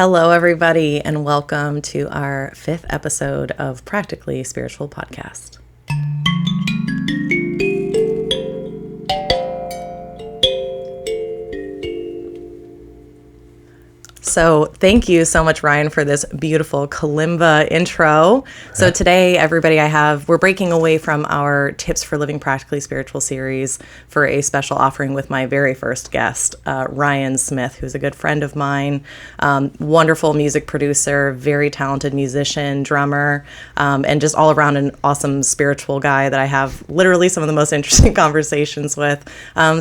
Hello, everybody, and welcome to our 5th episode of Practically Spiritual Podcast. So thank you so much, Rion, for this beautiful kalimba intro. So today, everybody, we're breaking away from our Tips for Living Practically Spiritual series for a special offering with my very first guest, Rion Smith, who's a good friend of mine, wonderful music producer, very talented musician, drummer, and just all around an awesome spiritual guy that I have literally some of the most interesting conversations with.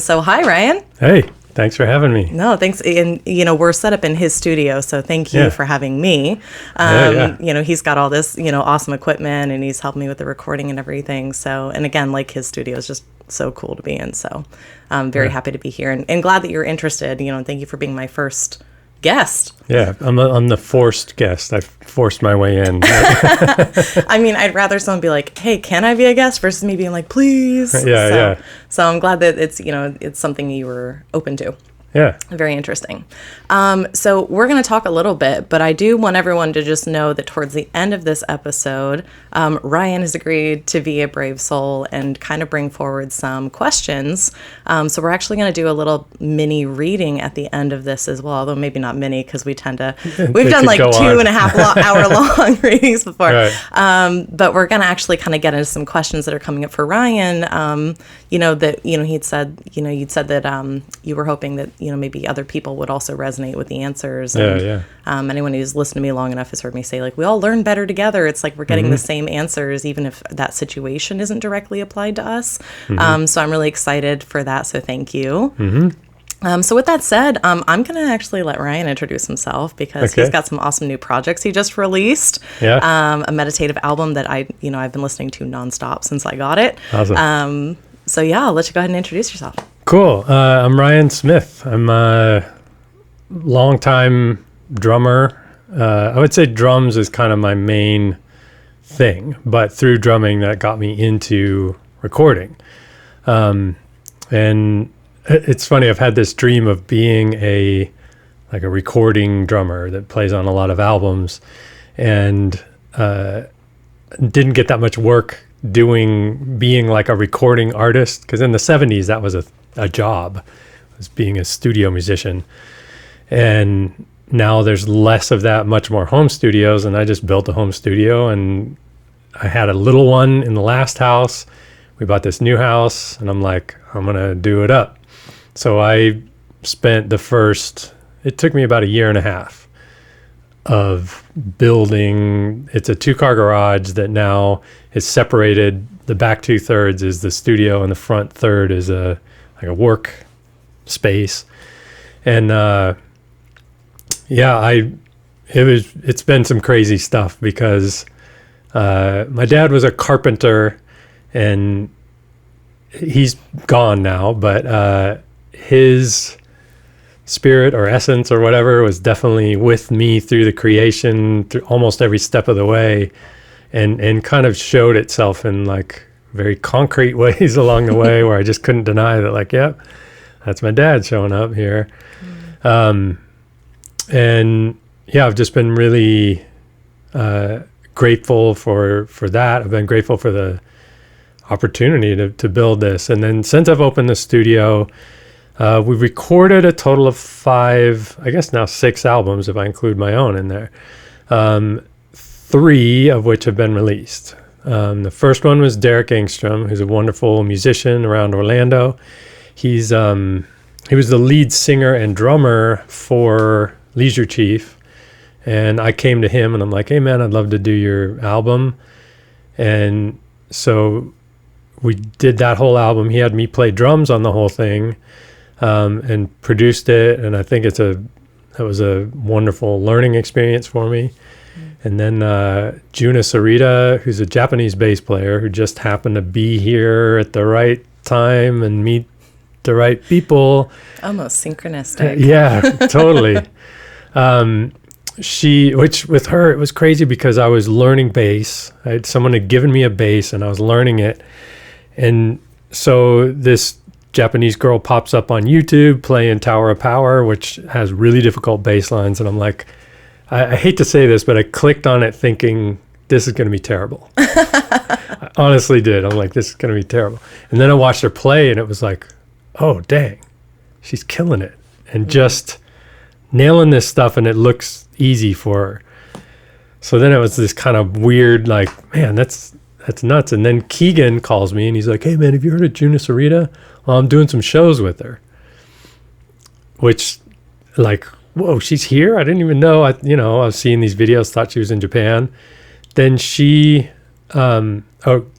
So hi, Rion. Hey. Thanks for having me. No, thanks. And, we're set up in his studio, so thank you for having me. He's got all this, awesome equipment, and he's helped me with the recording and everything. So, and again, like his studio is just so cool to be in. So I'm very happy to be here and glad that you're interested, and thank you for being my first guest. Yeah, I'm the forced guest. I forced my way in. I mean, I'd rather someone be like, hey, can I be a guest versus me being like, please. So I'm glad that it's something you were open to. Yeah. Very interesting. So we're going to talk a little bit, but I do want everyone to just know that towards the end of this episode, Rion has agreed to be a brave soul and kind of bring forward some questions. So we're actually going to do a little mini reading at the end of this as well, although maybe not mini because we've done like 2.5 hour long readings before. Right. But we're going to actually kind of get into some questions that are coming up for Rion. You'd said that you were hoping that maybe other people would also resonate with the answers. Anyone who's listened to me long enough has heard me say, like, we all learn better together. It's like we're getting the same answers, even if that situation isn't directly applied to us. So I'm really excited for that. So thank you. So with that said, I'm going to actually let Rion introduce himself because he's got some awesome new projects he just released. A meditative album that I've been listening to nonstop since I got it. Awesome. So I'll let you go ahead and introduce yourself. Cool. I'm Rion Smith. I'm a longtime drummer. I would say drums is kind of my main thing, but through drumming that got me into recording. And it's funny, I've had this dream of being a recording drummer that plays on a lot of albums, and didn't get that much work being like a recording artist, because in the 70s that was a job, was being a studio musician. And now there's less of that, much more home studios, and I just built a home studio, and I had a little one in the last house. We bought this new house, and I'm like, I'm gonna do it up. So I spent it took me about 1.5 years of building. It's a 2-car garage that now is separated. The back 2/3 is the studio, and the front third is a work space. And it's been some crazy stuff because my dad was a carpenter, and he's gone now, but his spirit or essence or whatever was definitely with me through the creation, through almost every step of the way, and kind of showed itself in like very concrete ways along the way where I just couldn't deny that, like, yep, that's my dad showing up here. I've just been really grateful for that. I've been grateful for the opportunity to build this. And then since I've opened the studio, we've recorded a total of 5, I guess now 6 albums if I include my own in there. 3 of which have been released. The first one was Derek Engstrom, who's a wonderful musician around Orlando. He was the lead singer and drummer for Leisure Chief. And I came to him and I'm like, hey man, I'd love to do your album. And so we did that whole album. He had me play drums on the whole thing, and produced it. And I think that was a wonderful learning experience for me. And then Juna Sarita, who's a Japanese bass player who just happened to be here at the right time and meet the right people. Almost synchronistic. Yeah, totally. Which with her, it was crazy because I was learning bass. Someone had given me a bass and I was learning it. And so this Japanese girl pops up on YouTube playing Tower of Power, which has really difficult bass lines. And I'm like, I hate to say this, but I clicked on it thinking this is going to be terrible. I honestly did. I'm like, this is going to be terrible. And then I watched her play and it was like, oh, dang, she's killing it and just nailing this stuff, and it looks easy for her. So then it was this kind of weird, like, man, that's nuts. And then Keegan calls me and he's like, hey, man, have you heard of Juna Sarita? Well, I'm doing some shows with her. Which, like, whoa, she's here? I didn't even know. I was seeing these videos, thought she was in Japan. Then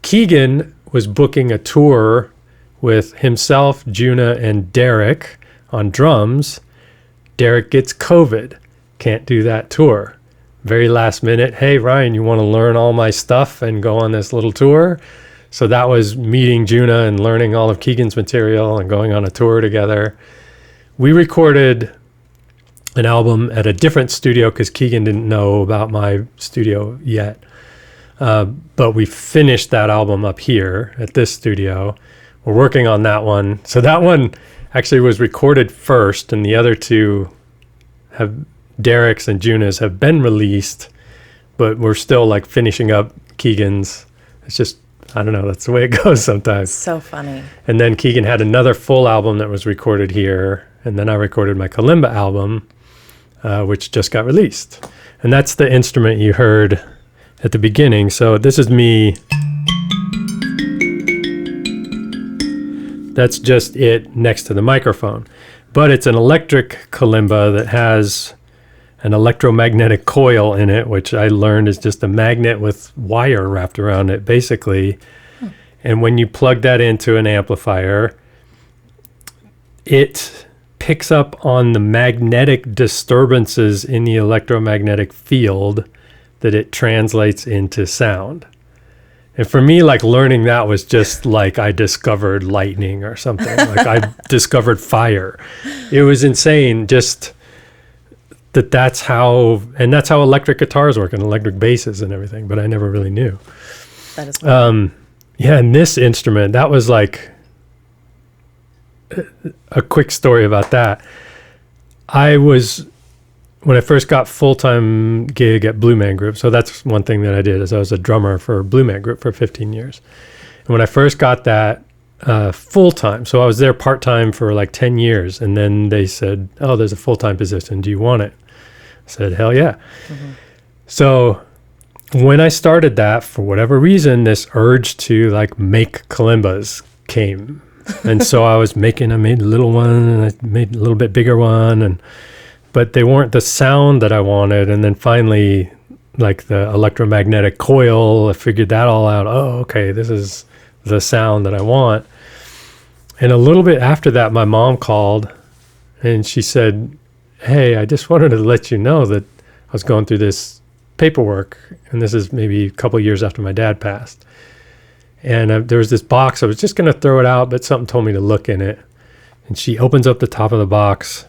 Keegan was booking a tour with himself, Juna, and Derek on drums. Derek gets COVID, can't do that tour. Very last minute, hey, Ryan, you want to learn all my stuff and go on this little tour? So that was meeting Juna and learning all of Keegan's material and going on a tour together. We recorded an album at a different studio because Keegan didn't know about my studio yet. But we finished that album up here at this studio. We're working on that one. So that one actually was recorded first, and the other two Derek's and Juna's have been released, but we're still like finishing up Keegan's. It's just, I don't know, that's the way it goes sometimes. So funny. And then Keegan had another full album that was recorded here, and then I recorded my kalimba album, which just got released. And that's the instrument you heard at the beginning. So this is me. That's just it next to the microphone. But it's an electric kalimba that has an electromagnetic coil in it, which I learned is just a magnet with wire wrapped around it, basically. And when you plug that into an amplifier, it picks up on the magnetic disturbances in the electromagnetic field that it translates into sound. And for me, like, learning that was just like I discovered lightning or something. Like I discovered fire. It was insane. Just that's how electric guitars work and electric basses and everything. But I never really knew. That is cool. Yeah, and this instrument, that was like a quick story about that. When I first got full-time gig at Blue Man Group, so that's one thing that I did, is I was a drummer for Blue Man Group for 15 years. And when I first got that full-time, so I was there part-time for like 10 years, and then they said, oh, there's a full-time position. Do you want it? I said, hell yeah. Mm-hmm. So when I started that, for whatever reason, this urge to like make kalimbas came. And so I made a little one, and I made a little bit bigger one, but they weren't the sound that I wanted. And then finally, like the electromagnetic coil, I figured that all out. Oh, okay, this is the sound that I want. And a little bit after that, my mom called and she said, hey, I just wanted to let you know that I was going through this paperwork. And this is maybe a couple of years after my dad passed. And there was this box. I was just going to throw it out, but something told me to look in it. And she opens up the top of the box,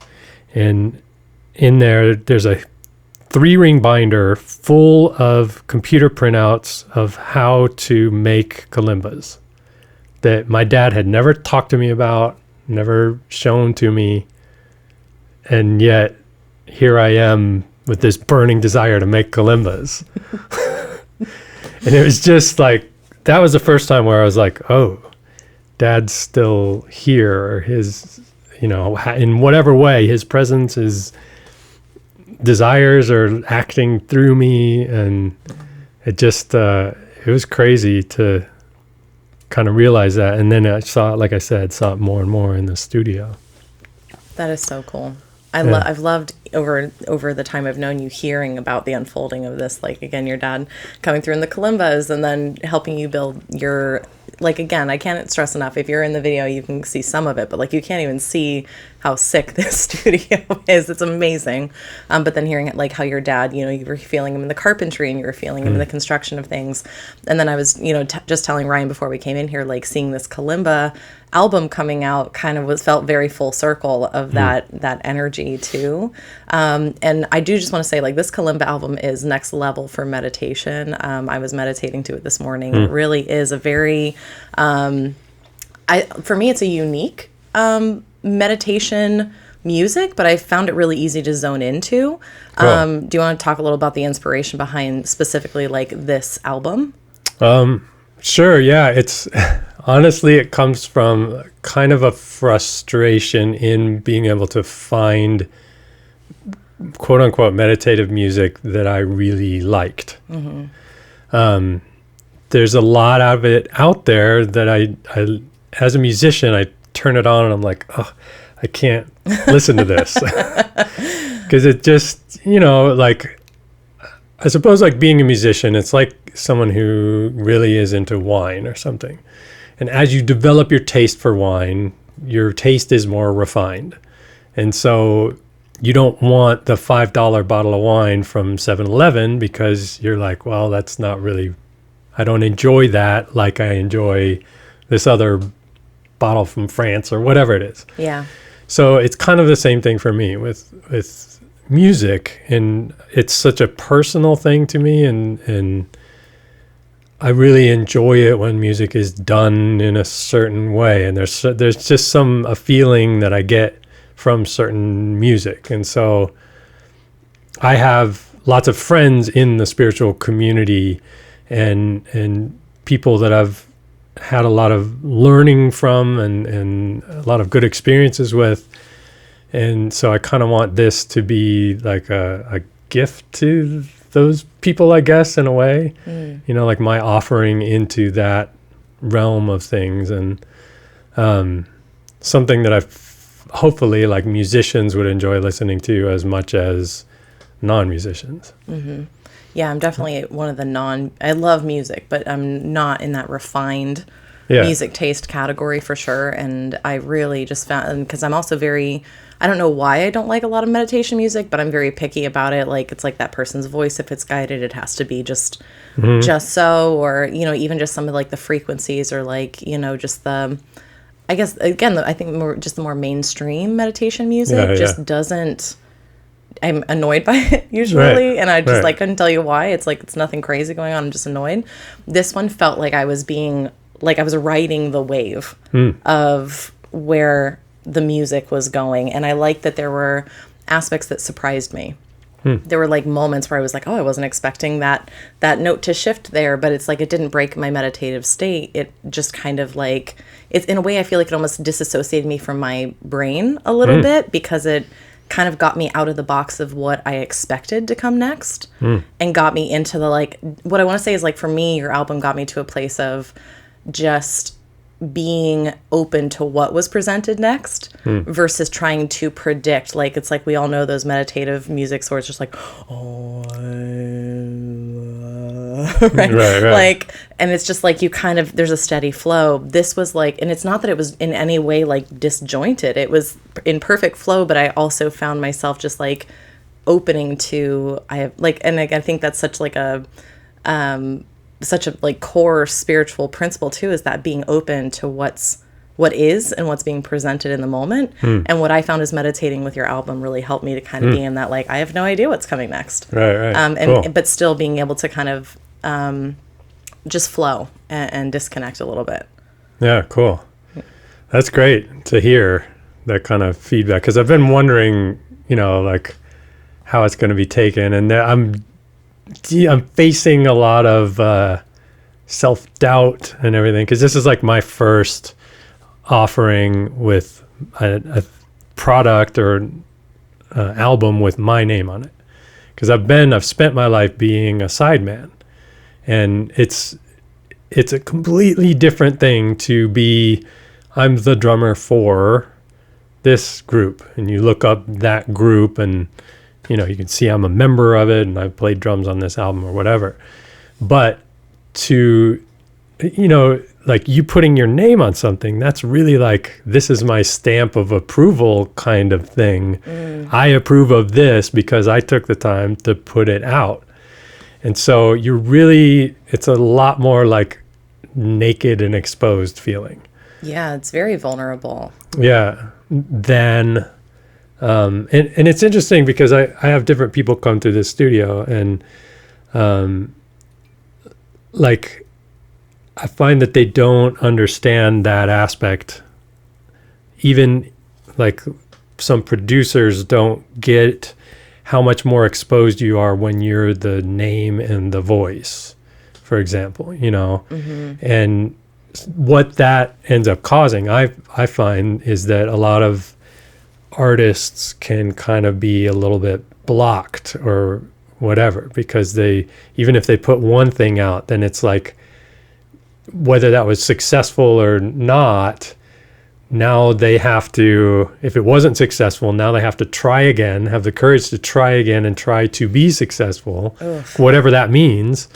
and in there's a 3-ring binder full of computer printouts of how to make kalimbas that my dad had never talked to me about, never shown to me. And yet here I am with this burning desire to make kalimbas. And it was just like, that was the first time where I was like, oh, Dad's still here, or his, in whatever way, his presence, his desires are acting through me. And it just, it was crazy to kind of realize that. And then I saw it more and more in the studio. That is so cool. I've loved over the time I've known you, hearing about the unfolding of this. Like, again, your dad coming through in the kalimbas and then helping you build your, like, again, I can't stress enough, if you're in the video, you can see some of it, but like, you can't even see how sick this studio is. It's amazing. But then hearing it, like how your dad, you were feeling him in the carpentry and you were feeling him in the construction of things. And then I was, just telling Ryan before we came in here, like, seeing this kalimba album coming out kind of felt very full circle of that energy too. And I do just want to say, like, this kalimba album is next level for meditation. I was meditating to it this morning. It really is a very, for me, it's a unique meditation music, but I found it really easy to zone into. Cool. Do you want to talk a little about the inspiration behind specifically like this album? Sure. Yeah. It's honestly, it comes from kind of a frustration in being able to find quote unquote meditative music that I really liked. There's a lot of it out there that I as a musician, I turn it on and I'm like, oh, I can't listen to this. Because it just, like, I suppose like being a musician, it's like someone who really is into wine or something. And as you develop your taste for wine, your taste is more refined. And so you don't want the $5 bottle of wine from 7-Eleven because you're like, well, that's not really, I don't enjoy that like I enjoy this other bottle from France or whatever it is. Yeah. So it's kind of the same thing for me with music, and it's such a personal thing to me, and I really enjoy it when music is done in a certain way, and there's just a feeling that I get from certain music. And so I have lots of friends in the spiritual community and people that I've had a lot of learning from and a lot of good experiences with. And so I kind of want this to be like a gift to those people, I guess, in a way, like my offering into that realm of things, and something that hopefully like musicians would enjoy listening to as much as non-musicians. Mm-hmm. Yeah, I'm definitely one of the I love music, but I'm not in that refined music taste category for sure. And I really just found, because I'm also I don't know why I don't like a lot of meditation music, but I'm very picky about it. Like, it's like that person's voice, if it's guided, it has to be just so, or, even just some of like the frequencies, or like, just I guess, again, I think the more mainstream meditation music doesn't, I'm annoyed by it usually. And I just couldn't tell you why. It's like, it's nothing crazy going on. I'm just annoyed. This one felt like I was riding the wave of where the music was going. And I liked that there were aspects that surprised me. There were like moments where I was like, oh, I wasn't expecting that note to shift there, but it's like, it didn't break my meditative state. It just kind of like, it's in a way, I feel like it almost disassociated me from my brain a little bit, because it kind of got me out of the box of what I expected to come next, and got me into the, like, what I want to say is, like, for me, your album got me to a place of just being open to what was presented next, versus trying to predict. Like, it's like we all know those meditative music where it's just like, oh, right? Like, and it's just like, you kind of, there's a steady flow. This was like, and it's not that it was in any way like disjointed. It was in perfect flow, but I also found myself just like opening to, and I think that's such like a like core spiritual principle too, is that being open to what is and what's being presented in the moment. And what I found is meditating with your album really helped me to kind of be in that, like, I have no idea what's coming next. Right. Cool. But still being able to kind of just flow and disconnect a little bit. Yeah, cool. That's great to hear that kind of feedback, because I've been wondering, like how it's going to be taken, and I'm facing a lot of self-doubt and everything, because this is like my first offering with a product or album with my name on it, because I've spent my life being a sideman, and it's a completely different thing to be, I'm the drummer for this group, and you look up that group and you can see I'm a member of it and I've played drums on this album or whatever. But to, like you putting your name on something, that's really like, this is my stamp of approval kind of thing. I approve of this because I took the time to put it out. And so it's a lot more like naked and exposed feeling. Yeah, it's very vulnerable. Yeah. And it's interesting because I have different people come through this studio, and like I find that they don't understand that aspect, even like some producers don't get how much more exposed you are when you're the name and the voice, for example, you know. And what that ends up causing, I find, is that a lot of artists can kind of be a little bit blocked or whatever, because they, even if they put one thing out, then it's like, whether that was successful or not, now they have to, if it wasn't successful, now they have to try again, have the courage to try again and try to be successful, whatever that means.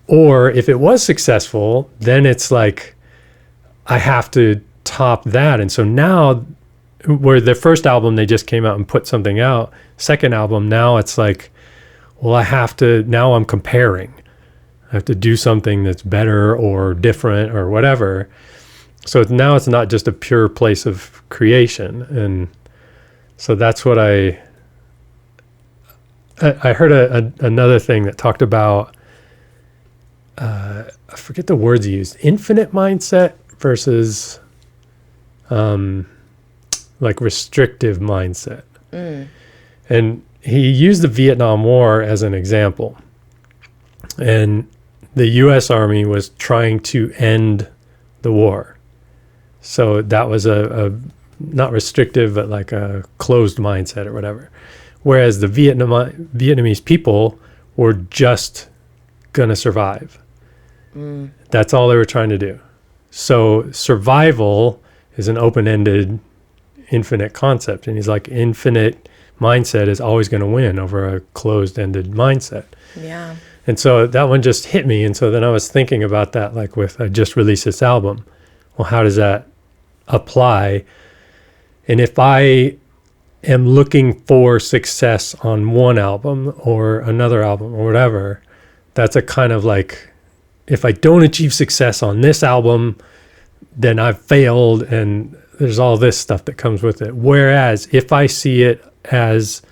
Or if it was successful, then it's like, I have to top that. And so now, where the first album, they just came out and put something out, second album, now it's like, well, I have to, now I'm comparing. I have to do something that's better or different or whatever. So now it's not just a pure place of creation. And so that's what I heard another thing that talked about, I forget the words he used, infinite mindset versus like restrictive mindset. And he used the Vietnam War as an example. And the U.S. Army was trying to end the war. So that was a not restrictive, but like a closed mindset or whatever. Whereas the Vietnamese people were just going to survive. That's all they were trying to do. So survival is an open-ended, infinite concept. And he's like, infinite mindset is always going to win over a closed-ended mindset. Yeah. And so that one just hit me. And so then I was thinking about that, like with, I just released this album. Well, how does that apply? And if I am looking for success on one album or another album or whatever, that's a kind of like, if I don't achieve success on this album, then I've failed, and there's all this stuff that comes with it. Whereas if I see it as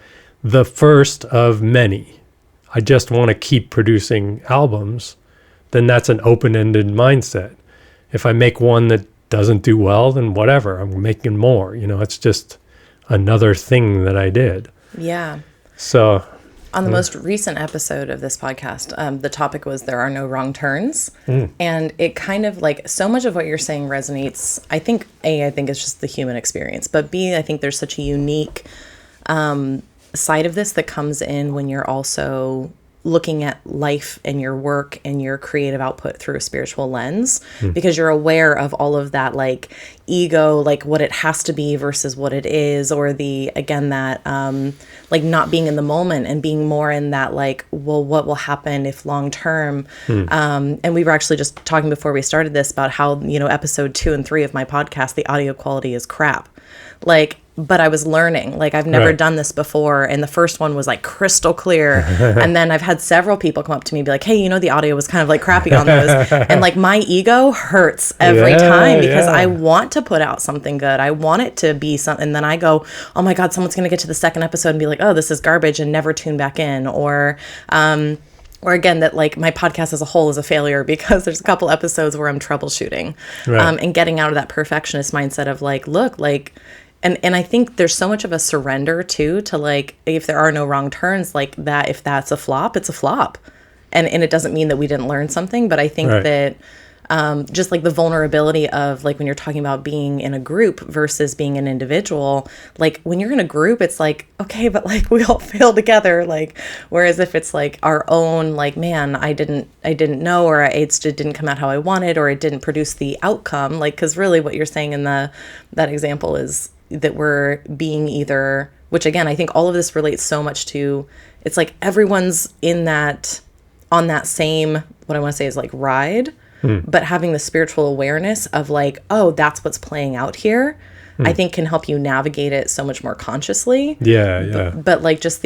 the first of many, I just want to keep producing albums, then that's an open-ended mindset. If I make one that doesn't do well, then whatever, I'm making more. You know, it's just another thing that I did. Yeah. So on the most recent episode of this podcast, the topic was there are no wrong turns. And it kind of like, so much of what you're saying resonates. I think it's just the human experience, but B, I think there's such a unique side of this that comes in when you're also looking at life and your work and your creative output through a spiritual lens, because you're aware of all of that, like ego, like what it has to be versus what it is, or the, again, that like not being in the moment and being more in that, like, well, what will happen if long term? And we were actually just talking before we started this about how, you know, episode 2 and 3 of my podcast, the audio quality is crap. Like, but I was learning, like I've never done this before. And the first one was like crystal clear. And then I've had several people come up to me and be like, hey, you know, the audio was kind of like crappy on those. And like my ego hurts every time because I want to put out something good. I want it to be something. And then I go, oh my God, someone's going to get to the second episode and be like, oh, this is garbage, and never tune back in. Or again, that like my podcast as a whole is a failure because there's a couple episodes where I'm troubleshooting and getting out of that perfectionist mindset of like, look, like, and I think there's so much of a surrender too, to like, if there are no wrong turns, like that, if that's a flop, it's a flop. And it doesn't mean that we didn't learn something, but I think that just like the vulnerability of like when you're talking about being in a group versus being an individual, like when you're in a group, it's like, okay, but like we all fail together. Like, whereas if it's like our own, like, man, I didn't know, or it didn't come out how I wanted, or it didn't produce the outcome. Like, cause really what you're saying in that example is that we're being either, which again, I think all of this relates so much to, it's like everyone's in that, on that same, what I want to say is like ride, but having the spiritual awareness of like, oh, that's what's playing out here, I think can help you navigate it so much more consciously. But like just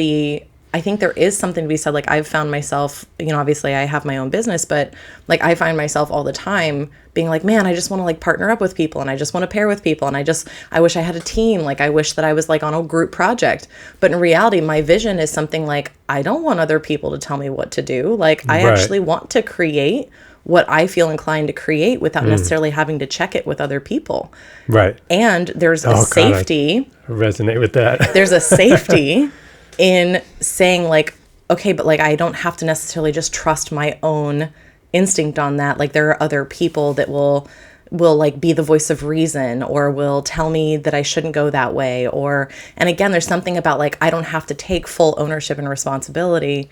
I think there is something to be said. Like I've found myself, you know, obviously I have my own business, but like I find myself all the time being like, man, I just want to like partner up with people, and I just want to pair with people. And I wish I had a team. Like I wish that I was like on a group project, but in reality, my vision is something like, I don't want other people to tell me what to do. Like I actually want to create what I feel inclined to create without necessarily having to check it with other people. Right. And there's a safety. I resonate with that. There's a safety in saying like, okay, but like I don't have to necessarily just trust my own instinct on that. Like there are other people that will like be the voice of reason or will tell me that I shouldn't go that way. And again, there's something about like, I don't have to take full ownership and responsibility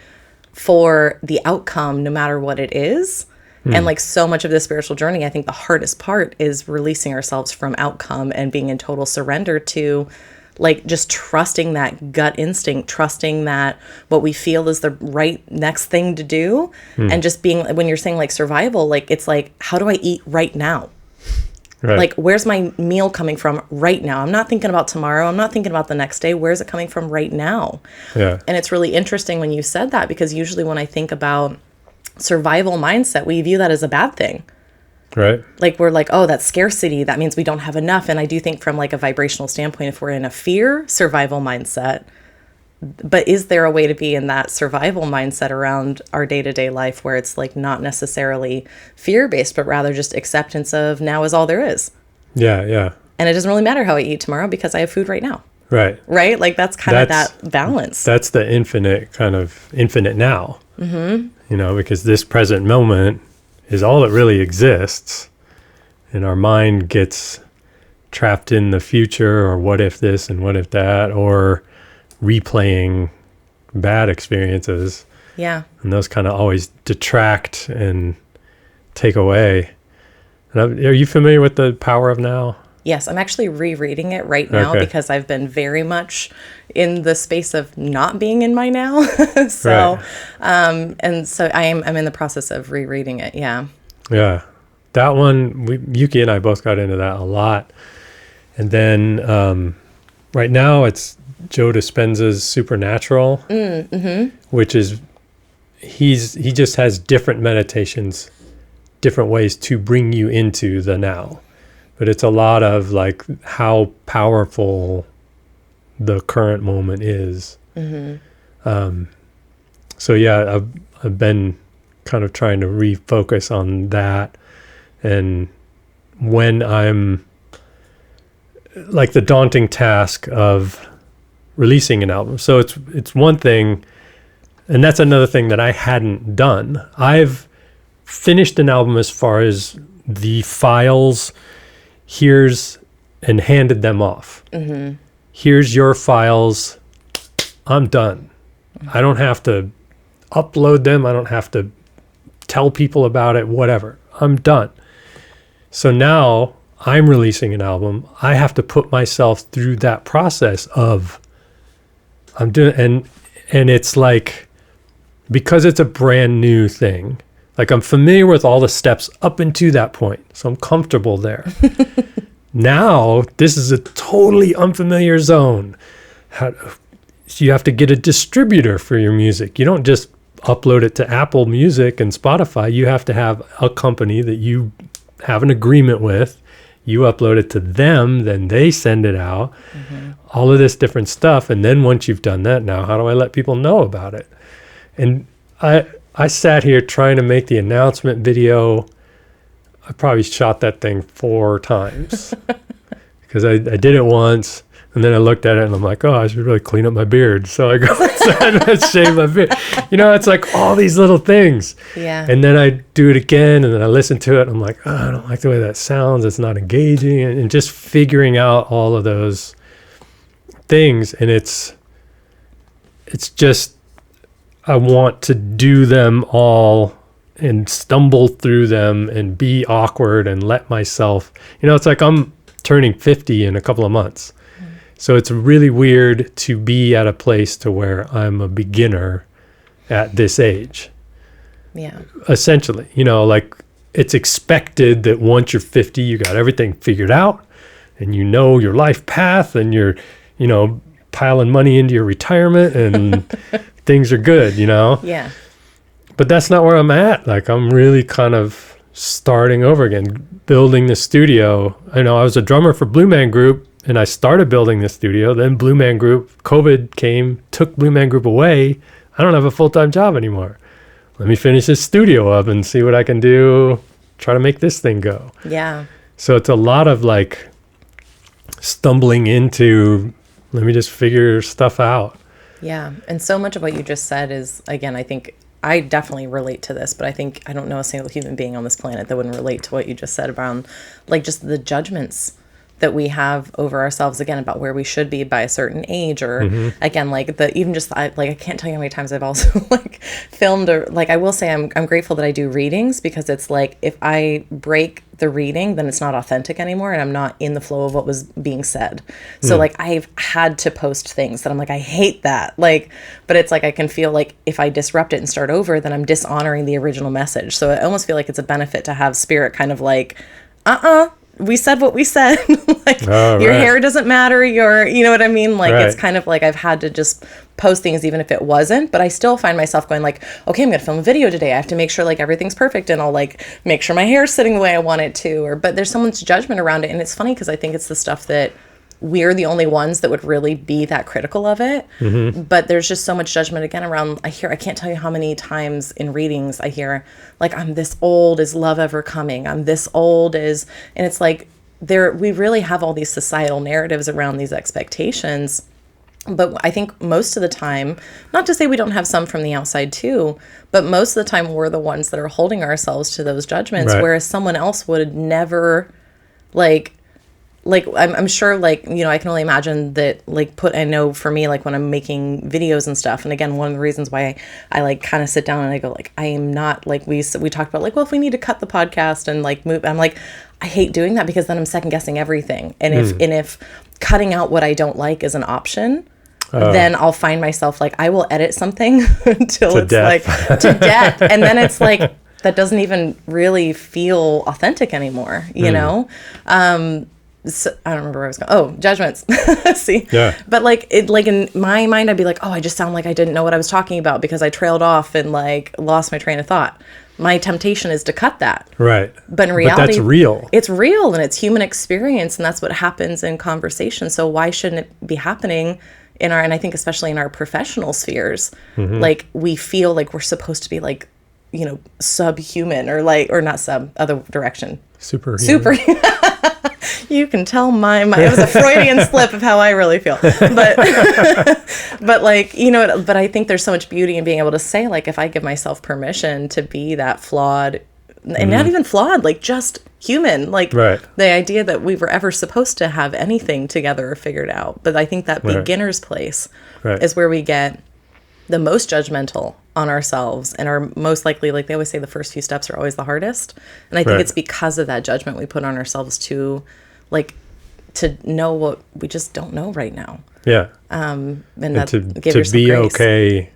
for the outcome, no matter what it is. And like so much of the spiritual journey, I think the hardest part is releasing ourselves from outcome and being in total surrender to like just trusting that gut instinct, trusting that what we feel is the right next thing to do. And just being, when you're saying like survival, like it's like, how do I eat right now? Right. Like, where's my meal coming from right now? I'm not thinking about tomorrow. I'm not thinking about the next day. Where's it coming from right now? Yeah. And it's really interesting when you said that, because usually when I think about survival mindset, we view that as a bad thing. Right. Like we're like, oh, that's scarcity. That means we don't have enough. And I do think from like a vibrational standpoint, if we're in a fear survival mindset, but is there a way to be in that survival mindset around our day-to-day life where it's like not necessarily fear-based, but rather just acceptance of now is all there is? Yeah, yeah. And it doesn't really matter how I eat tomorrow because I have food right now. Right. Right? Like that's kind of that balance. That's the infinite now. Mm-hmm. You know, because this present moment is all that really exists. And our mind gets trapped in the future or what if this and what if that, or replaying bad experiences. Yeah. And those kind of always detract and take away. And are you familiar with the Power of Now? Yes, I'm actually rereading it right now because I've been very much in the space of not being in my now. So, right. And so I'm in the process of rereading it. Yeah. Yeah. That one, Yuki and I both got into that a lot. And then right now it's Joe Dispenza's Supernatural, which is, he just has different meditations, different ways to bring you into the now. But it's a lot of like how powerful the current moment is. So yeah, I've been kind of trying to refocus on that. And when I'm like the daunting task of releasing an album. So it's one thing, and that's another thing that I hadn't done. I've finished an album as far as the files, and handed them off. Here's your files. I'm done. I don't have to upload them. I don't have to tell people about it, whatever. I'm done. So now I'm releasing an album. I have to put myself through that process of I'm doing, and it's like, because it's a brand new thing, like I'm familiar with all the steps up into that point. So I'm comfortable there. Now, this is a totally unfamiliar zone. You have to get a distributor for your music. You don't just upload it to Apple Music and Spotify. You have to have a company that you have an agreement with. You upload it to them, then they send it out. All of this different stuff. And then once you've done that, now how do I let people know about it? And I sat here trying to make the announcement video. I probably shot that thing 4 times because I did it once, and then I looked at it and I'm like, oh, I should really clean up my beard. So I go outside and shave my beard. You know, it's like all these little things. Yeah. And then I do it again, and then I listen to it and I'm like, oh, I don't like the way that sounds. It's not engaging, and just figuring out all of those things. And it's just, I want to do them all and stumble through them and be awkward and let myself, you know, it's like I'm turning 50 in a couple of months. So it's really weird to be at a place to where I'm a beginner at this age. Yeah. Essentially, you know, like it's expected that once you're 50, you got everything figured out and you know your life path and you're, you know, piling money into your retirement and things are good, you know? Yeah. But that's not where I'm at. Like, I'm really kind of starting over again, building the studio. I know I was a drummer for Blue Man Group, and I started building the studio. Then Blue Man Group, COVID came, took Blue Man Group away. I don't have a full-time job anymore. let me finish this studio up and see what I can do, try to make this thing go. Yeah. So it's a lot of like stumbling into, let me just figure stuff out. Yeah. And so much of what you just said is, again, I think I definitely relate to this, but I think I don't know a single human being on this planet that wouldn't relate to what you just said around like just the judgments that we have over ourselves, again, about where we should be by a certain age, or again, like the, even just, I can't tell you how many times I've also like filmed, or like, I will say I'm grateful that I do readings, because it's like, if I break the reading, then it's not authentic anymore, and I'm not in the flow of what was being said. So like, I've had to post things that I'm like, I hate that. Like, but it's like, I can feel like if I disrupt it and start over, then I'm dishonoring the original message. So I almost feel like it's a benefit to have spirit kind of like, we said what we said. Like, your hair doesn't matter. You know what I mean? Like, it's kind of like I've had to just post things even if it wasn't, but I still find myself going like, okay, I'm going to film a video today. I have to make sure like everything's perfect, and I'll like make sure my hair's sitting the way I want it to, but there's someone's judgment around it. And it's funny because I think it's the stuff that we're the only ones that would really be that critical of it. But there's just so much judgment again around, I can't tell you how many times in readings I hear like, I'm this old, is love ever coming? I'm this old, and it's like, we really have all these societal narratives around these expectations. But I think most of the time, not to say we don't have some from the outside too, but most of the time we're the ones that are holding ourselves to those judgments, whereas someone else would never like I'm sure, like, you know, I can only imagine that, like, I know for me, like, when I'm making videos and stuff, and again, one of the reasons why I like kind of sit down and I go, like, I am not, like, we talked about, like, well, if we need to cut the podcast and, like, move, I'm like, I hate doing that, because then I'm second guessing everything. And if cutting out what I don't like is an option, then I'll find myself, like, I will edit something until it's death. Like, to death. And then it's like, that doesn't even really feel authentic anymore, you know? So, I don't remember where I was going. Oh, judgments. See? Yeah. But like in my mind, I'd be like, oh, I just sound like I didn't know what I was talking about because I trailed off and like lost my train of thought. My temptation is to cut that. Right. But in reality, that's real. It's real, and it's human experience, and that's what happens in conversation. So why shouldn't it be happening in and I think especially in our professional spheres, like we feel like we're supposed to be like, you know, subhuman, or not sub, other direction. Superhuman. You can tell it was a Freudian slip of how I really feel. But like, you know, but I think there's so much beauty in being able to say, like, if I give myself permission to be that flawed, and not even flawed, like just human, like the idea that we were ever supposed to have anything together or figured out. But I think that beginner's place is where we get the most judgmental on ourselves, and are most likely, like they always say, the first few steps are always the hardest. And I think it's because of that judgment we put on ourselves to know what we just don't know right now. Yeah. And that to be grace. Okay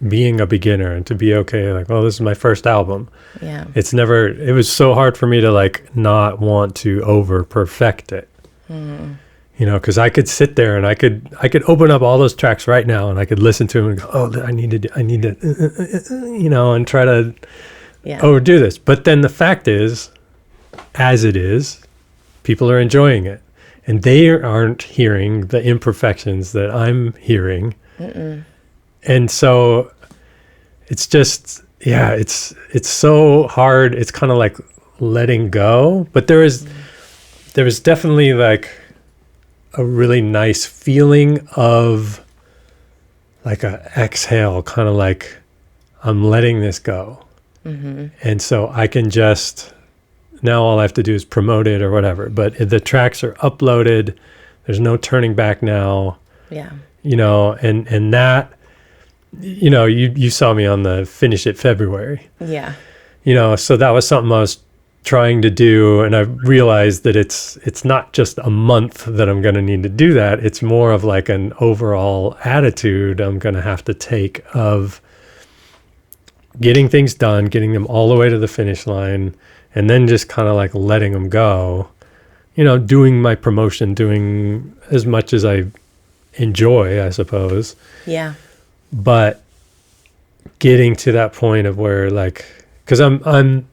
being a beginner, and to be okay, like, oh, this is my first album. Yeah. It was so hard for me to like not want to over perfect it. You know, because I could sit there and I could open up all those tracks right now, and I could listen to them and go, oh, I need to, you know, and try to overdo this. But then the fact is, as it is, people are enjoying it, and they aren't hearing the imperfections that I'm hearing. And so it's just, it's so hard. It's kind of like letting go, but there was definitely like a really nice feeling of like a exhale, kind of like I'm letting this go. And so I can just, now all I have to do is promote it or whatever, but the tracks are uploaded. There's no turning back now. Yeah. You know, and that, you know, you saw me on the Finish It February. Yeah. You know, so that was something I was trying to do, and I realized that it's not just a month that I'm going to need to do that. It's more of like an overall attitude I'm going to have to take of getting things done, getting them all the way to the finish line, and then just kind of like letting them go. You know, doing my promotion, doing as much as I enjoy, I suppose. Yeah. But getting to that point of where, like, because I'm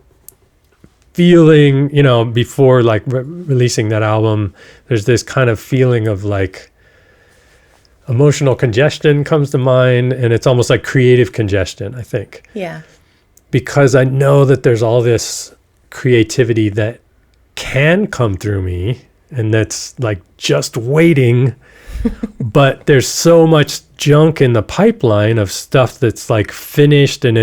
feeling, you know, before like releasing that album, there's this kind of feeling of like emotional congestion comes to mind, and it's almost like creative congestion, I think. Yeah. because I know that there's all this creativity that can come through me and that's like just waiting. But there's so much junk in the pipeline of stuff that's like finished, and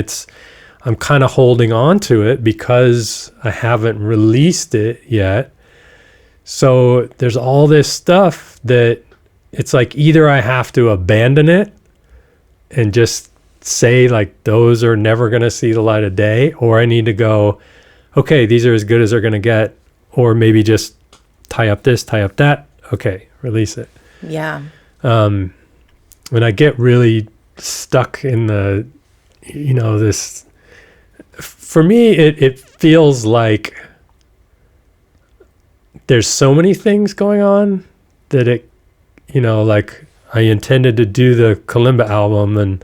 I'm kind of holding on to it because I haven't released it yet. So there's all this stuff that it's like either I have to abandon it and just say like those are never going to see the light of day, or I need to go, okay, these are as good as they're going to get, or maybe just tie up this, tie up that. Okay, release it. Yeah. When I get really stuck in the, this, for me, it feels like there's so many things going on that it, like I intended to do the Kalimba album, and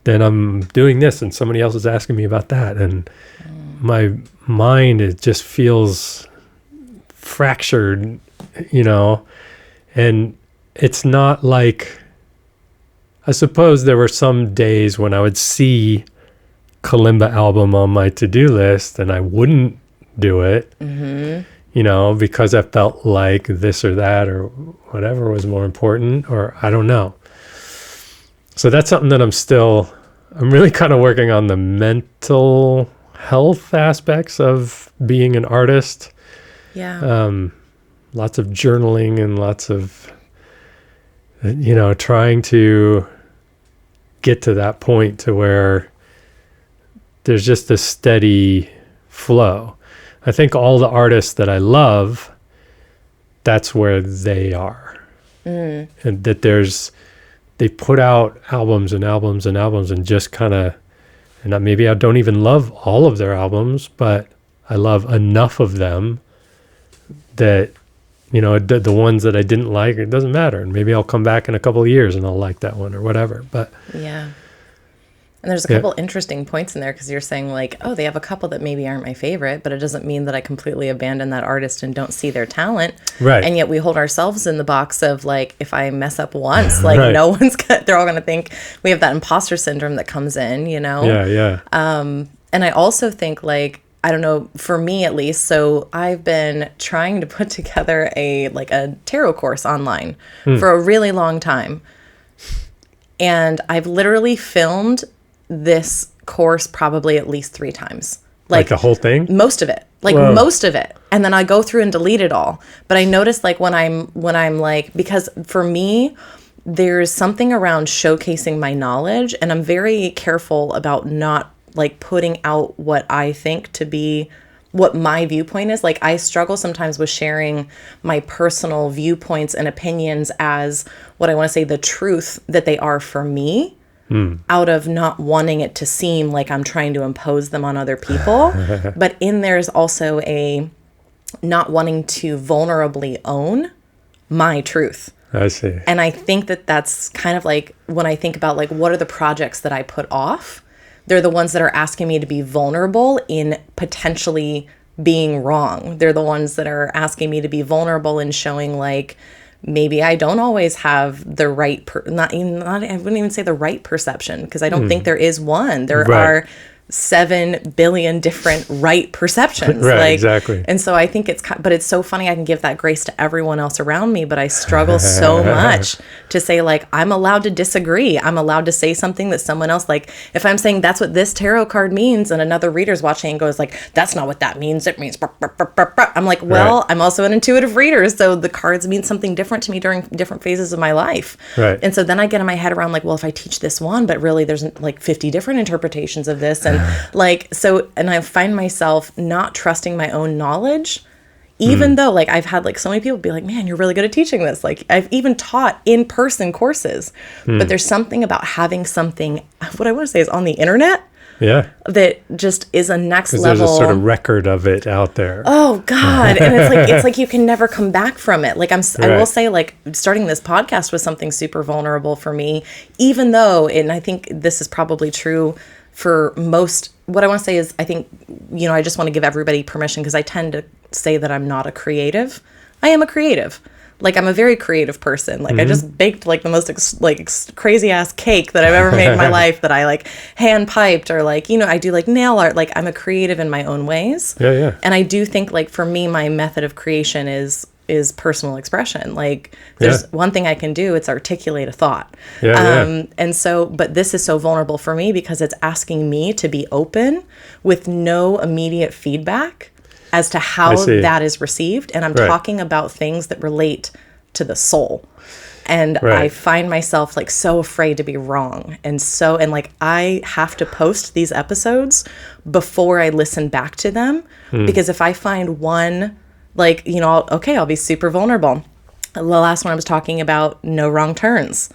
then I'm doing this and somebody else is asking me about that. And my mind, it just feels fractured, and it's not like, I suppose there were some days when I would see Kalimba album on my to-do list and I wouldn't do it, because I felt like this or that or whatever was more important, or I don't know. So that's something that I'm really kind of working on, the mental health aspects of being an artist. Yeah. Lots of journaling and lots of, trying to get to that point to where there's just a steady flow. I think all the artists that I love, that's where they are. And that they put out albums and albums and albums and just kind of, and maybe I don't even love all of their albums, but I love enough of them that, the ones that I didn't like, it doesn't matter. And maybe I'll come back in a couple of years and I'll like that one or whatever. But yeah. And there's a couple interesting points in there, because you're saying like, oh, they have a couple that maybe aren't my favorite, but it doesn't mean that I completely abandon that artist and don't see their talent. Right. And yet we hold ourselves in the box of like, if I mess up once, like no one's they're all going to think we have that imposter syndrome that comes in, Yeah, yeah. And I also think like, I don't know, for me at least, so I've been trying to put together a tarot course online for a really long time. And I've literally filmed this course probably at least 3 times. Like the whole thing? Most of it. Most of it. And then I go through and delete it all. But I notice like when I'm like, because for me, there's something around showcasing my knowledge, and I'm very careful about not like putting out what I think to be what my viewpoint is. Like I struggle sometimes with sharing my personal viewpoints and opinions as what I want to say the truth that they are for me, out of not wanting it to seem like I'm trying to impose them on other people. But in there's also a not wanting to vulnerably own my truth. I see. And I think that that's kind of like when I think about like what are the projects that I put off, they're the ones that are asking me to be vulnerable in potentially being wrong. They're the ones that are asking me to be vulnerable in showing like maybe I don't always have the right, I wouldn't even say the right perception, because I don't think there is one. There are 7 billion different right perceptions. Right, exactly. And so I think but it's so funny. I can give that grace to everyone else around me, but I struggle so much to say like, I'm allowed to disagree. I'm allowed to say something that someone else, like if I'm saying that's what this tarot card means and another reader's watching and goes like, that's not what that means. It means, I'm like, well, I'm also an intuitive reader. So the cards mean something different to me during different phases of my life. Right. And so then I get in my head around like, well, if I teach this one, but really there's like 50 different interpretations of this. And and I find myself not trusting my own knowledge, even though like I've had like so many people be like, man, you're really good at teaching this. Like I've even taught in-person courses, but there's something about having something, what I want to say is on the internet. Yeah. That just is a next level. There's a sort of record of it out there. Oh God. And it's like you can never come back from it. Like I will say like starting this podcast was something super vulnerable for me, even though, and I think this is probably true for most, what I want to say is, I think, I just want to give everybody permission, because I tend to say that I'm not a creative. I am a creative. like I'm a very creative person. Like I just baked like the most crazy ass cake that I've ever made in my life that I like hand piped, or like, you know, I do like nail art. Like I'm a creative in my own ways. Yeah. And I do think like for me, my method of creation is personal expression. Like there's one thing I can do, it's articulate a thought. And so, but this is so vulnerable for me because it's asking me to be open with no immediate feedback as to how that is received. And I'm talking about things that relate to the soul. And I find myself like so afraid to be wrong. And like I have to post these episodes before I listen back to them, because if I find one, like, you know, I'll be super vulnerable. The last one I was talking about, no wrong turns.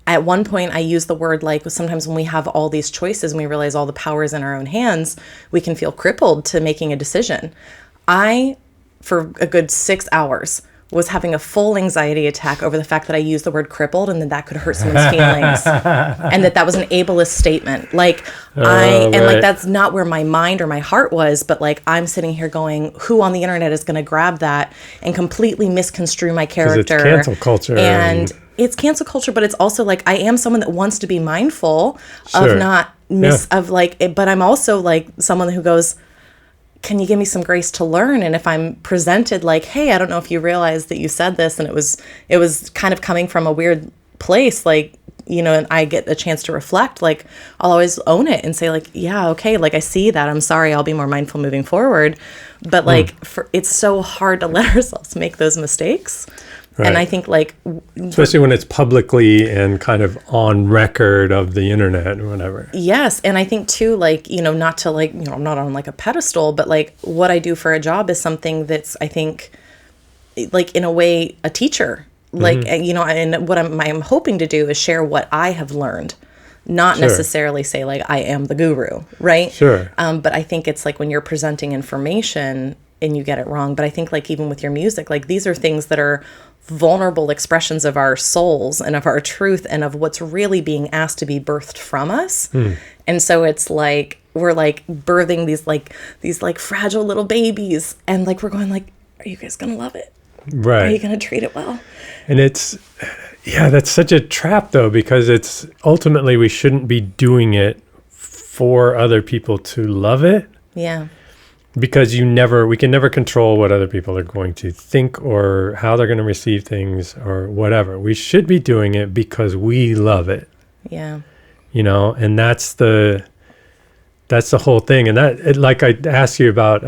At one point I use the word, like sometimes when we have all these choices and we realize all the power is in our own hands, we can feel crippled to making a decision. I, for a good 6 hours, was having a full anxiety attack over the fact that I used the word crippled and that could hurt someone's feelings and that was an ableist statement. Like like that's not where my mind or my heart was, but like I'm sitting here going, who on the internet is going to grab that and completely misconstrue my character? It's cancel culture. And it's cancel culture, but it's also like I am someone that wants to be mindful of not but I'm also like someone who goes, can you give me some grace to learn? And if I'm presented like, hey, I don't know if you realize that you said this, and it was kind of coming from a weird place, like, you know, and I get a chance to reflect, like I'll always own it and say like, yeah, okay, like I see that, I'm sorry, I'll be more mindful moving forward. But like it's so hard to let ourselves make those mistakes. And I think like, especially when it's publicly and kind of on record of the internet or whatever. Yes. And I think too, like, you know, not to like, you know, I'm not on like a pedestal, but like what I do for a job is something that's, I think, like in a way, a teacher, like, you know, and what I'm hoping to do is share what I have learned, not necessarily say like, I am the guru. Right. Sure. But I think it's like when you're presenting information and you get it wrong. But I think like even with your music, like these are things that are vulnerable expressions of our souls and of our truth and of what's really being asked to be birthed from us. And so it's like we're like birthing these fragile little babies, and like we're going like, are you guys gonna love it? Are you gonna treat it well? And it's that's such a trap though, because it's ultimately we shouldn't be doing it for other people to love it. Because we can never control what other people are going to think or how they're going to receive things or whatever. We should be doing it because we love it. You know, and that's the whole thing. And that, like I asked you about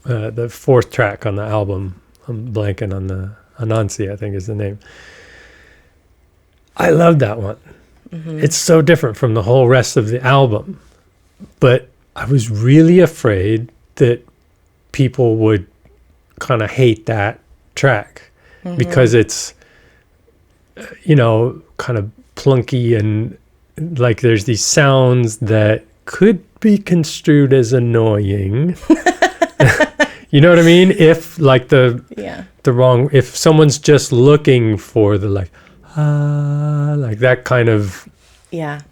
the fourth track on the album, I'm blanking on the Anansi, I think is the name. I love that one. It's so different from the whole rest of the album, but I was really afraid that people would kind of hate that track because it's, you know, kind of plunky and like there's these sounds that could be construed as annoying. You know what I mean? If like the wrong, if someone's just looking for the like that kind of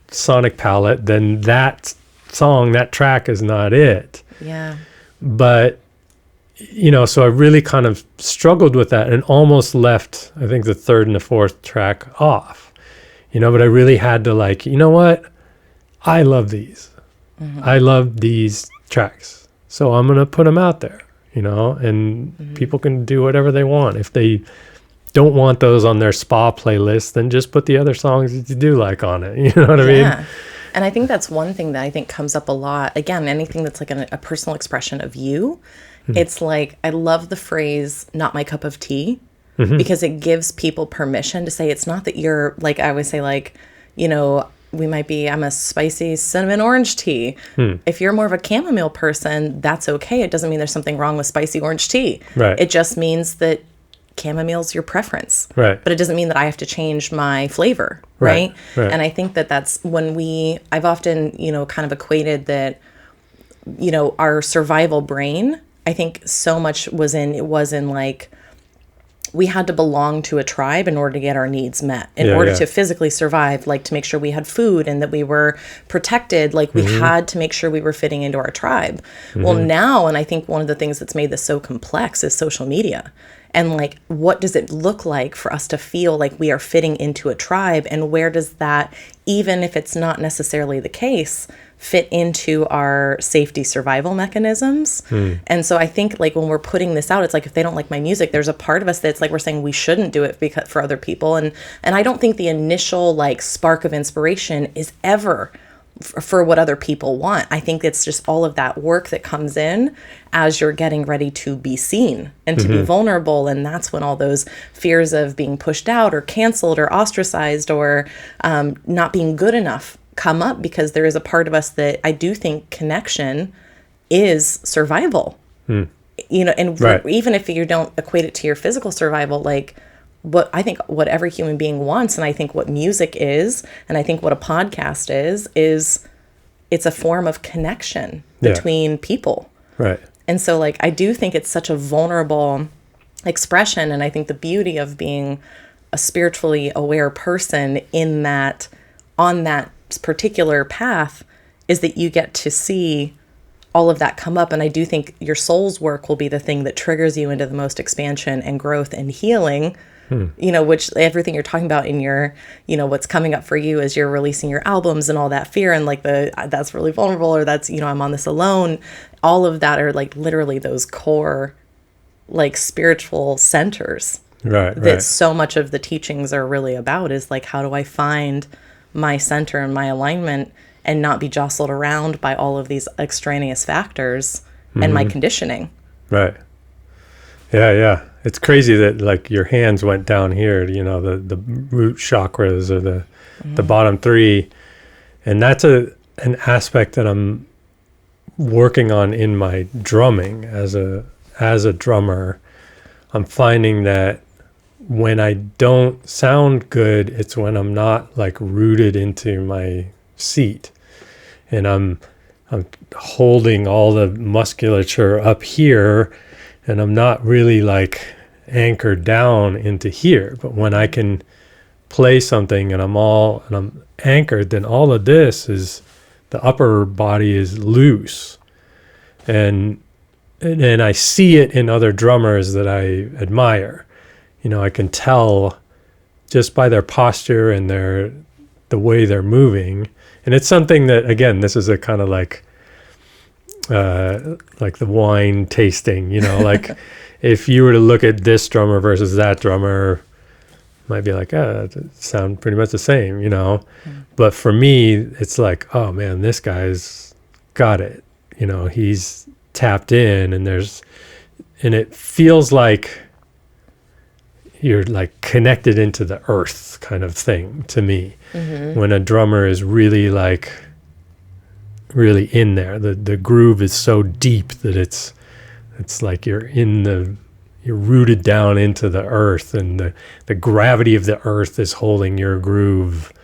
sonic palette, then that track is not it. But you know, so I really kind of struggled with that and almost left, I think, the third and the fourth track off, you know, but I really had to like, you know what? I love these. I love these tracks. So I'm going to put them out there, you know, and people can do whatever they want. If they don't want those on their spa playlist, then just put the other songs that you do like on it. You know what I mean? And I think that's one thing that I think comes up a lot. Again, anything that's like a personal expression of you. It's like, I love the phrase, not my cup of tea, because it gives people permission to say, it's not that you're like, I always say like, you know, I'm a spicy cinnamon orange tea. If you're more of a chamomile person, that's okay. It doesn't mean there's something wrong with spicy orange tea. It just means that chamomile's your preference, but it doesn't mean that I have to change my flavor, right? And I think that that's when I've often, you know, kind of equated that, you know, our survival brain, I think so much was in like, we had to belong to a tribe in order to get our needs met, in order to physically survive, like to make sure we had food and that we were protected. Like we had to make sure we were fitting into our tribe. Well, now, and I think one of the things that's made this so complex is social media. And like, what does it look like for us to feel like we are fitting into a tribe? And where does that, even if it's not necessarily the case, fit into our safety survival mechanisms? And so I think like when we're putting this out, it's like if they don't like my music, there's a part of us that's like we're saying we shouldn't do it because for other people. And I don't think the initial like spark of inspiration is ever for what other people want. I think it's just all of that work that comes in as you're getting ready to be seen and to be vulnerable. And that's when all those fears of being pushed out or canceled or ostracized or not being good enough come up, because there is a part of us that I do think connection is survival. You know, and even if you don't equate it to your physical survival, like what I think what every human being wants, and I think what music is, and I think what a podcast is it's a form of connection between people. Right. And so like I do think it's such a vulnerable expression, and I think the beauty of being a spiritually aware person in that, on that particular path, is that you get to see all of that come up. And I do think your soul's work will be the thing that triggers you into the most expansion and growth and healing. You know, which everything you're talking about in your, you know, what's coming up for you as you're releasing your albums and all that fear and like that's really vulnerable, or that's, you know, I'm on this alone. All of that are like literally those core like spiritual centers that so much of the teachings are really about, is like, how do I find my center and my alignment and not be jostled around by all of these extraneous factors and my conditioning. Right. Yeah. It's crazy that like your hands went down here, you know, the root chakras or the bottom three. And that's an aspect that I'm working on in my drumming as a drummer. I'm finding that when I don't sound good, it's when I'm not like rooted into my seat, and I'm holding all the musculature up here, and I'm not really like anchored down into here. But when I can play something and I'm anchored, then all of this is, the upper body is loose, and I see it in other drummers that I admire. You know, I can tell just by their posture and the way they're moving. And it's something that, again, this is a kind of like the wine tasting, you know, like if you were to look at this drummer versus that drummer, might be like, it sound pretty much the same, you know. But for me, it's like, oh man, this guy's got it. You know, he's tapped in, and it feels like you're like connected into the earth kind of thing to me. When a drummer is really in there, the groove is so deep that it's like you're rooted down into the earth, and the gravity of the earth is holding your groove